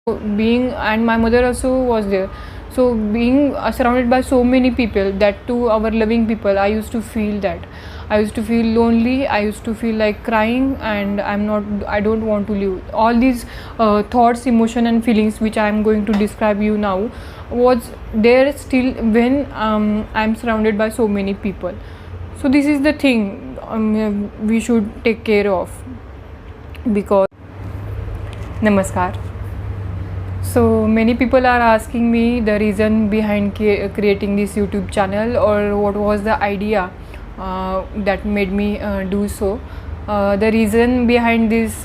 being, and my mother also was there. So being surrounded by so many people, that too our loving people, I used to feel lonely. I used to feel like crying, and I don't want to live. All these thoughts, emotion and feelings which I am going to describe you now was there still when I'm surrounded by so many people. So this is the thing we should take care of, because Namaskar. So many people are asking me the reason behind creating this YouTube channel, or what was the idea that made me do so. The reason behind this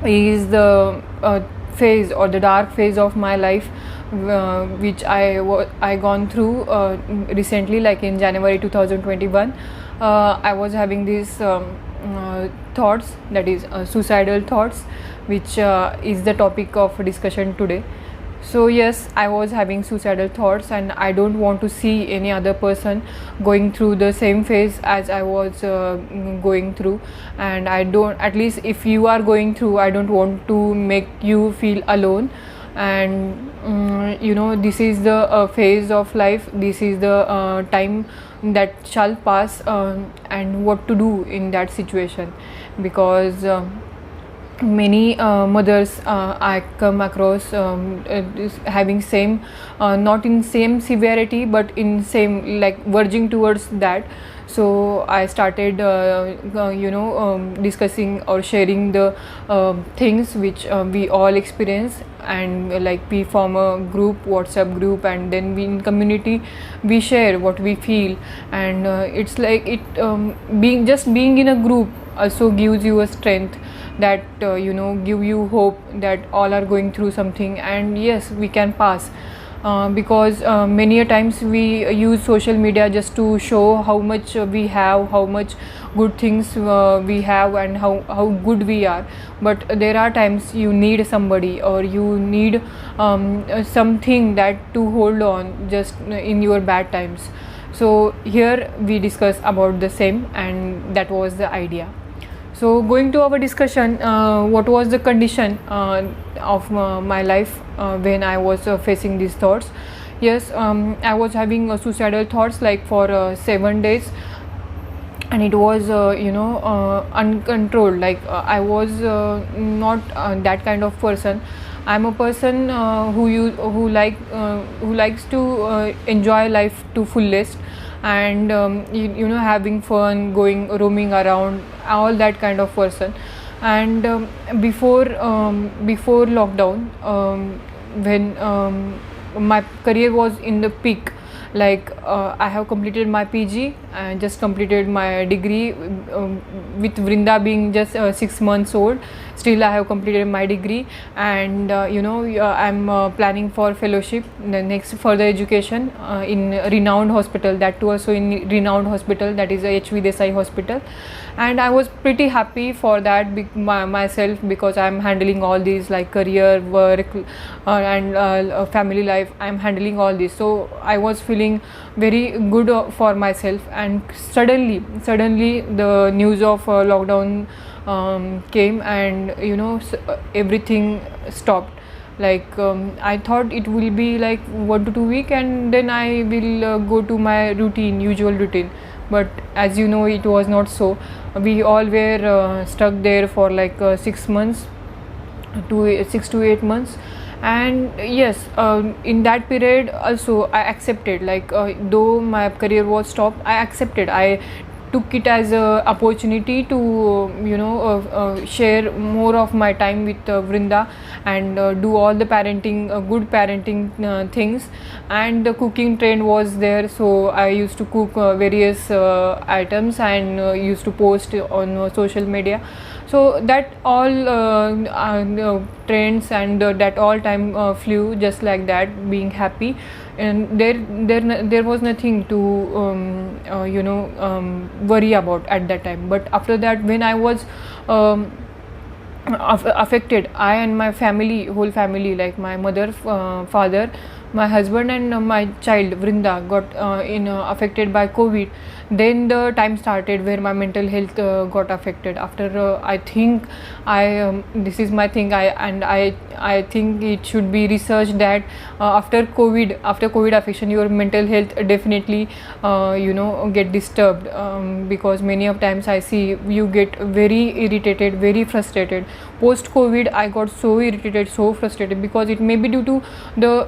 is the phase, or the dark phase of my life, which I gone through recently, like in January 2021. I was having these thoughts, that is suicidal thoughts, which is the topic of discussion today. So yes, I was having suicidal thoughts, and I don't want to see any other person going through the same phase as I was going through. And I don't, at least if you are going through, I don't want to make you feel alone. And this is the phase of life, this is the time that shall pass, and what to do in that situation. Because many mothers I come across having same, not in same severity, but in same, like verging towards that. So I started discussing or sharing the things which we all experience, and like we form a group, WhatsApp group, and then we in community we share what we feel. And it's like it being in a group also gives you a strength, that give you hope that all are going through something, and yes, we can pass. Because many a times we use social media just to show how much we have, how much good things we have, and how good we are. But there are times you need somebody, or you need something that to hold on just in your bad times. So here we discuss about the same, and that was the idea. So going to our discussion, what was the condition of my life when I was facing these thoughts. Yes, I was having suicidal thoughts like for 7 days, and it was uncontrolled. Like I was not that kind of person. I'm a person who likes to enjoy life to fullest, and having fun, roaming around, all that kind of person. And before lockdown, when my career was in the peak, like I have completed my PG and just completed my degree, with Vrinda being just 6 months old. Still I have completed my degree, and I'm planning for fellowship, the next further education in renowned hospital, that too also in renowned hospital, that is HV Desai hospital. And I was pretty happy for that myself, because I'm handling all these, like career, work, and family life. I'm handling all this, so I was feeling very good for myself. And suddenly the news of lockdown came, and everything stopped. Like I thought it will be like 1 to 2 weeks, and then I will go to my usual routine. But as you know, it was not so. We all were stuck there for like 6 months, 6 to 8 months. And yes, in that period also I accepted, like though my career was stopped, I accepted. I took it as a opportunity to share more of my time with Vrinda, and do all the parenting, good parenting things. And the cooking trend was there, so I used to cook various items, and used to post on social media. So that all trends, and that all time flew just like that, being happy. And there was nothing to worry about at that time. But after that, when I was affected, I and my family, whole family, like my mother, father, my husband, and my child Vrinda got affected by COVID. then the time started where my mental health got affected. After I think this is my thing, I think it should be researched that after covid affection, your mental health definitely get disturbed, because many of times I see you get very irritated, very frustrated. Post covid I got so irritated, so frustrated, because it may be due to the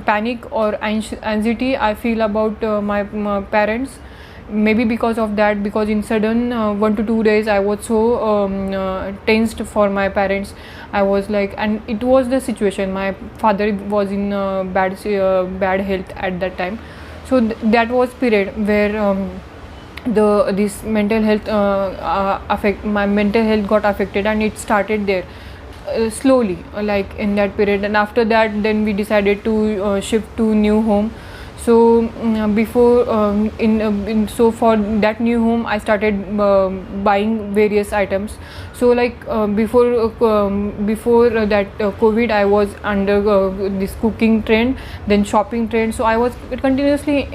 panic or anxiety I feel about my parents. Maybe because of that, because in sudden 1 to 2 days I was so tensed for my parents. I was like, and it was the situation, my father was in bad health at that time. So that was period where this mental health my mental health got affected, and it started there slowly, like in that period. And after that, then we decided to shift to new home. So so for that new home I started buying various items. So like before that covid I was under this cooking trend, then shopping trend. So I was continuously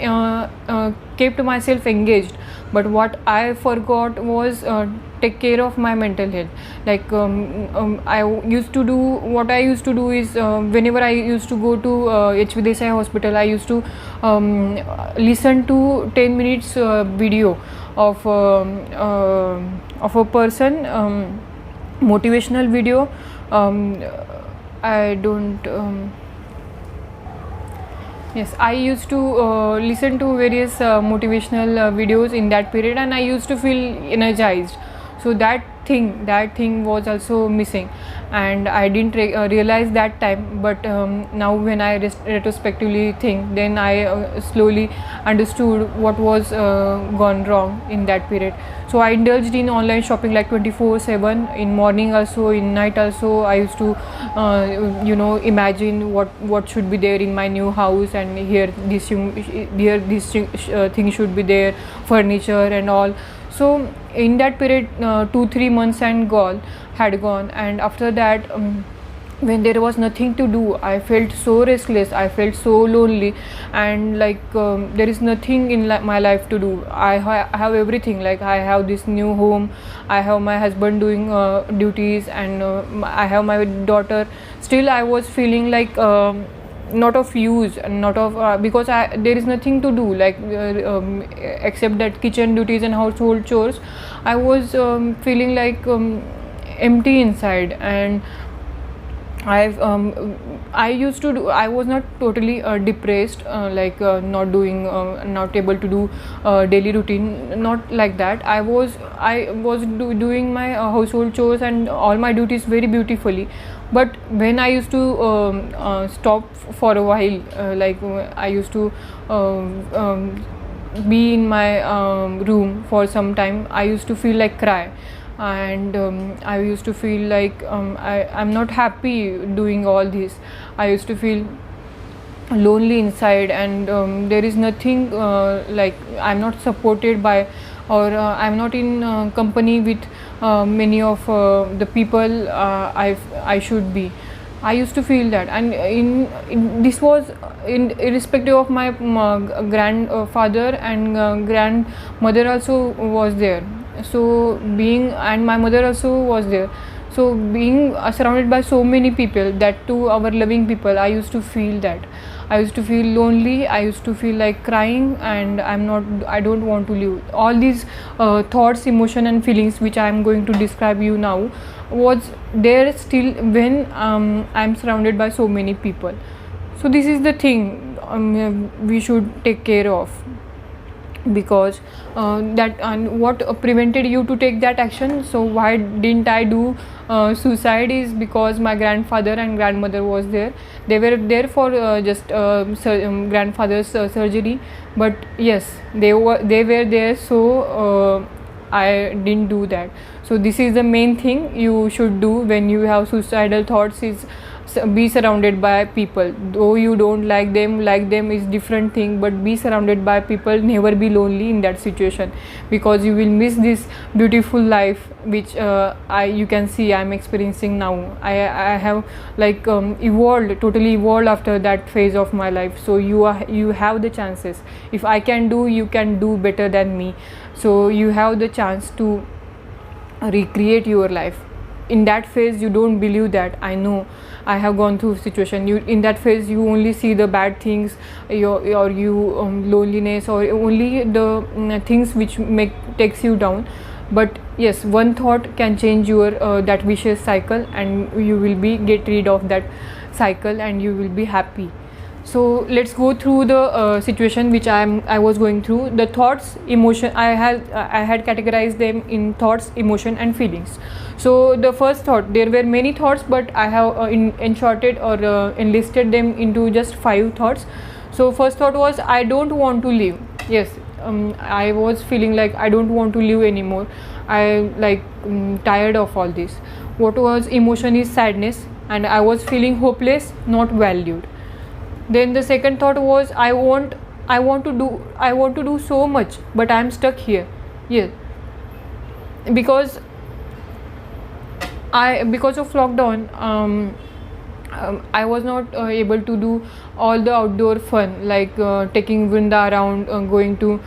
kept myself engaged, but what I forgot was take care of my mental health. Like I used to do is whenever I used to go to HV Desai hospital, I used to listen to 10 minutes video of a person, motivational video. I don't Yes, I used to listen to various motivational videos in that period, and I used to feel energized. So that thing was also missing, and I didn't realize that time. But now when I retrospectively think, then I slowly understood what was gone wrong in that period. So I indulged in online shopping like 24/7, in morning also, in night also. I used to imagine what should be there in my new house, and here this thing should be there, furniture and all. So in that period 2-3 months had gone, and after that when there was nothing to do, I felt so restless, I felt so lonely, and like there is nothing in my life to do. I have everything, like I have this new home, I have my husband doing duties, and I have my daughter. Still I was feeling like not of use, and not of because there is nothing to do, like except that kitchen duties and household chores. I was feeling like empty inside, and I used to do. I was not totally depressed, not able to do daily routine, not like that. I was doing my household chores and all my duties very beautifully. But when I used to stop for a while, I used to be in my room for some time, I used to feel like cry, and I used to feel like I'm not happy doing all this. I used to feel lonely inside, and there is nothing like I'm not supported by, or I'm not in company with many of the people I should be. I used to feel that, and this was irrespective of my grandfather and grandmother also was there. So and my mother also was there. So being surrounded by so many people, that too our loving people, I used to feel that. I used to feel lonely. I used to feel like crying, and I don't want to live. All these thoughts, emotion, and feelings which I am going to describe you now was there still when I'm surrounded by so many people. So this is the thing we should take care of, because that, and what prevented you to take that action. So why didn't I do suicide is because my grandfather and grandmother was there. They were there for just grandfather's surgery, but yes, they were there, so I didn't do that. So this is the main thing you should do when you have suicidal thoughts, is be surrounded by people. Though you don't like them is different thing, but be surrounded by people. Never be lonely in that situation, because you will miss this beautiful life which you can see I'm experiencing now. I have like totally evolved after that phase of my life. So you have the chances. If I can do, you can do better than me. So you have the chance to recreate your life. In that phase you don't believe that. I know, I have gone through situation. You, in that phase, you only see the bad things, loneliness, or only the things which takes you down. But yes, one thought can change your that vicious cycle, and you will get rid of that cycle, and you will be happy. So let's go through the situation which I was going through. The thoughts, emotion, I had categorized them in thoughts, emotion, and feelings. So the first thought, there were many thoughts, but I have enshorted or enlisted them into just 5 thoughts. So first thought was, I don't want to live. Yes, I was feeling like I don't want to live anymore. I tired of all this. What was emotion is sadness, and I was feeling hopeless, not valued. Then the second thought was, I want to do so much, but I am stuck here. Yes, because of lockdown, I was not able to do all the outdoor fun, like taking Vrinda around, going to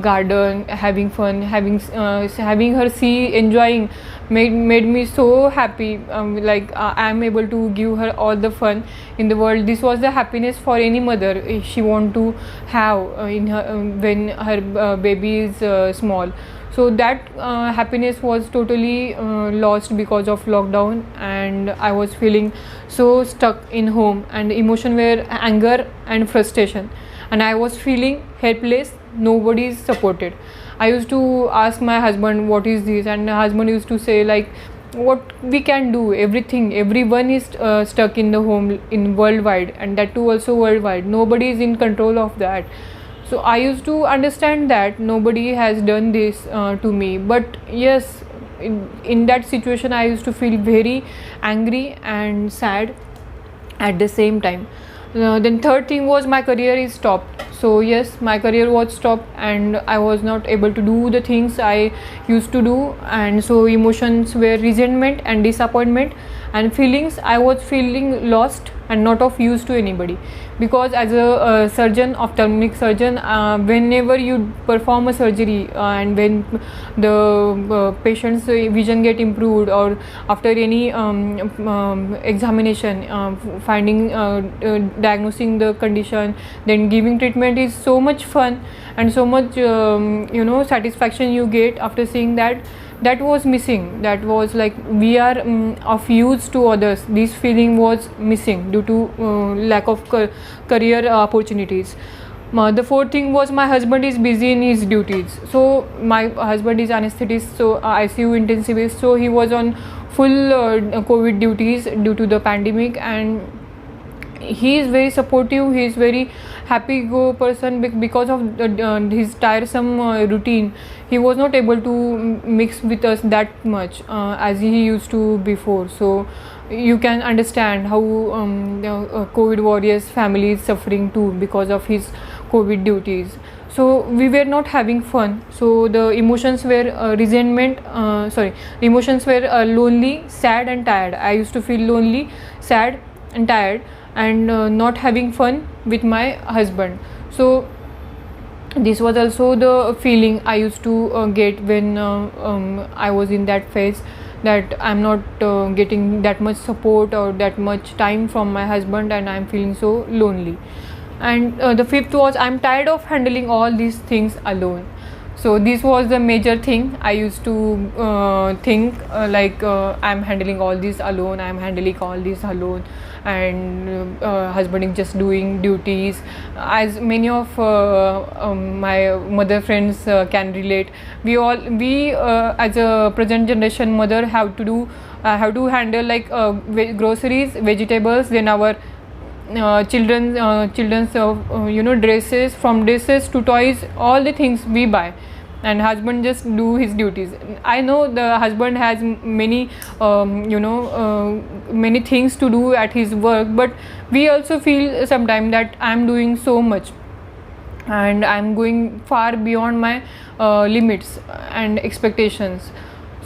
garden, having fun, having her see, enjoying, made me so happy. I am able to give her all the fun in the world. This was the happiness for any mother she want to have in her when her baby is small. So that happiness was totally lost because of lockdown, and I was feeling so stuck in home, and the emotion were anger and frustration, and I was feeling helpless. Nobody is supported. I used to ask my husband, what is this? And my husband used to say, like, what we can do, everyone is stuck in the home in worldwide, and that too also worldwide. Nobody is in control of that. So I used to understand that nobody has done this to me. But yes, in that situation I used to feel very angry and sad at the same time. Then third thing was, my career is stopped. So yes, my career was stopped, and I was not able to do the things I used to do. And so emotions were resentment and disappointment, and feelings, I was feeling lost and not of use to anybody. Because as a surgeon, ophthalmic surgeon, whenever you perform a surgery and when the patient's vision get improved, or after any examination, finding diagnosing the condition, then giving treatment is so much fun, and so much satisfaction you get after seeing that. That was missing. That was like, we are of use to others. This feeling was missing due to lack of career opportunities. The fourth thing was, my husband is busy in his duties. So my husband is anesthetist, so ICU intensivist, so he was on full COVID duties due to the pandemic, and he is very supportive. He is very happy go person. Because of his tiresome routine, he was not able to mix with us that much as he used to before. So you can understand how COVID warriors family is suffering too because of his COVID duties. So we were not having fun. So the emotions were emotions were lonely, sad, and tired. I used to feel lonely, sad, and tired, and not having fun with my husband. So this was also the feeling I used to get when I was in that phase, that I'm not getting that much support or that much time from my husband, and I'm feeling so lonely. And the fifth was, I'm tired of handling all these things alone. So this was the major thing I used to think, I'm handling all this alone, and husband is just doing duties. As many of my mother friends can relate, we as a present generation mother have to handle groceries, vegetables, then our children's dresses, from dresses to toys, all the things we buy. and husband just do his duties. I know the husband has many many things to do at his work, but we also feel sometimes that I'm doing so much and I'm going far beyond my limits and expectations.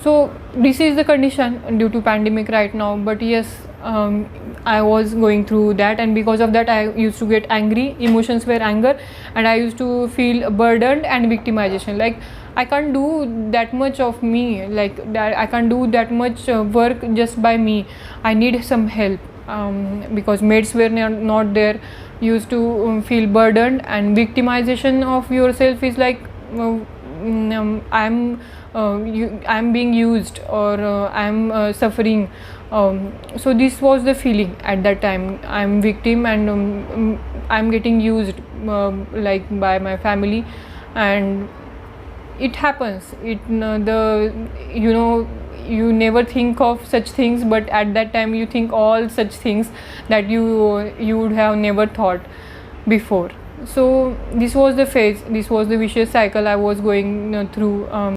So this is the condition due to pandemic right now. But yes, I was going through that, and because of that I used to get angry. Emotions were anger, and I used to feel burdened and victimization, like I can't do that much of me, like that I can't do that much work just by me. I need some help, because maids were not there. Used to feel burdened, and victimization of yourself is like I'm being used, or I'm suffering. So this was the feeling at that time. I'm victim, and I'm getting used like by my family. And it happens, you never think of such things, but at that time you think all such things that you would have never thought before. So this was the phase, this was the vicious cycle I was going through.